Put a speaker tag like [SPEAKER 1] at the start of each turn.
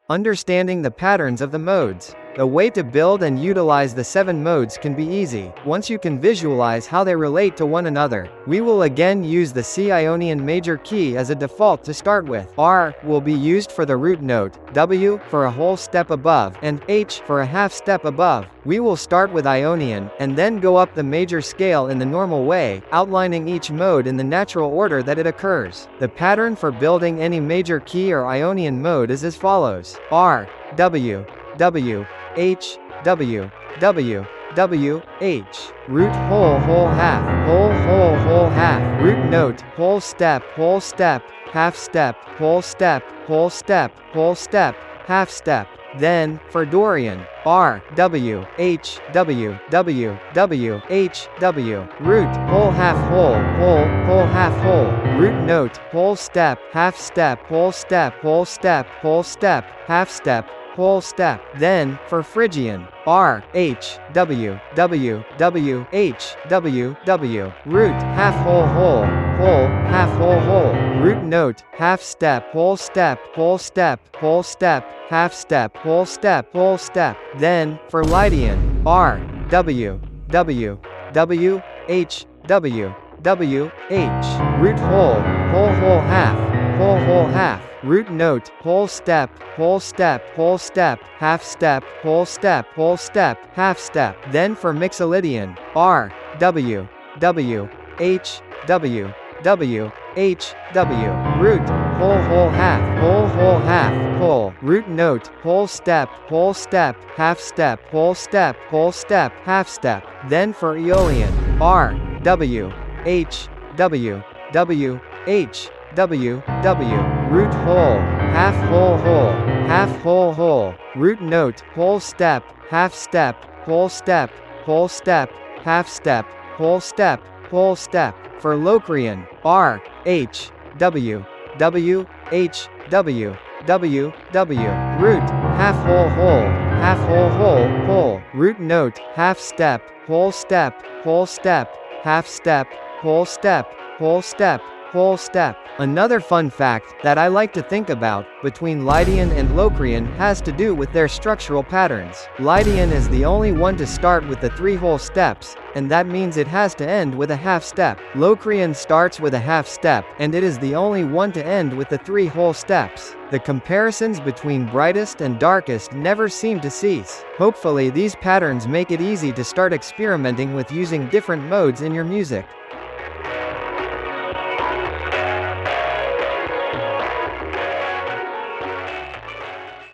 [SPEAKER 1] Understanding the patterns of the modes. The way to build and utilize the 7 modes can be easy, once you can visualize how they relate to one another. We will again use the C Ionian major key as a default to start with. R will be used for the root note, W for a whole step above, and H for a half step above. We will start with Ionian, and then go up the major scale in the normal way, outlining each mode in the natural order that it occurs. The pattern for building any major key or Ionian mode is as follows: R, W, W, H, W, W, W, H. Root whole whole half, whole whole whole half. Root note, whole step, half step, whole step, whole step, whole step, half step. Then, for Dorian, R, W, H, W, W, W, H, W. Root, whole half whole, whole, whole half whole. Root note, whole step, half step, whole step, whole step, whole step, half step, whole step. Then, for Phrygian, R, H, W, W, W, H, W, W. Root, half whole whole, whole, half whole whole. Root note, half step, whole step, whole step, whole step, half step, whole step, whole step. Then, for Lydian, R, W, W, W, H, W, W, H. Root whole, whole whole half, whole whole half. Root note, whole step, whole step, whole step, half step, whole step, whole step, half step. Then for Mixolydian, R, W, W, H, W, W, H, W. Root, whole whole half, whole whole half, whole. Root note, whole step, half step, whole step, half step. Then for Aeolian, R, W, H, W, W, H, W, W. Root whole, half whole whole, half whole whole. Root note, whole step, half step, whole step, half step, whole step, whole step. For Locrian, R, H, W, W, H, W, W, W. Root, half whole whole, half whole whole, whole. Root note, half step, whole step, half step, whole step, whole step, whole step. Another fun fact that I like to think about between Lydian and Locrian has to do with their structural patterns. Lydian is the only one to start with the 3 whole steps, and that means it has to end with a half step. Locrian starts with a half step, and it is the only one to end with the 3 whole steps. The comparisons between brightest and darkest never seem to cease. Hopefully these patterns make it easy to start experimenting with using different modes in your music.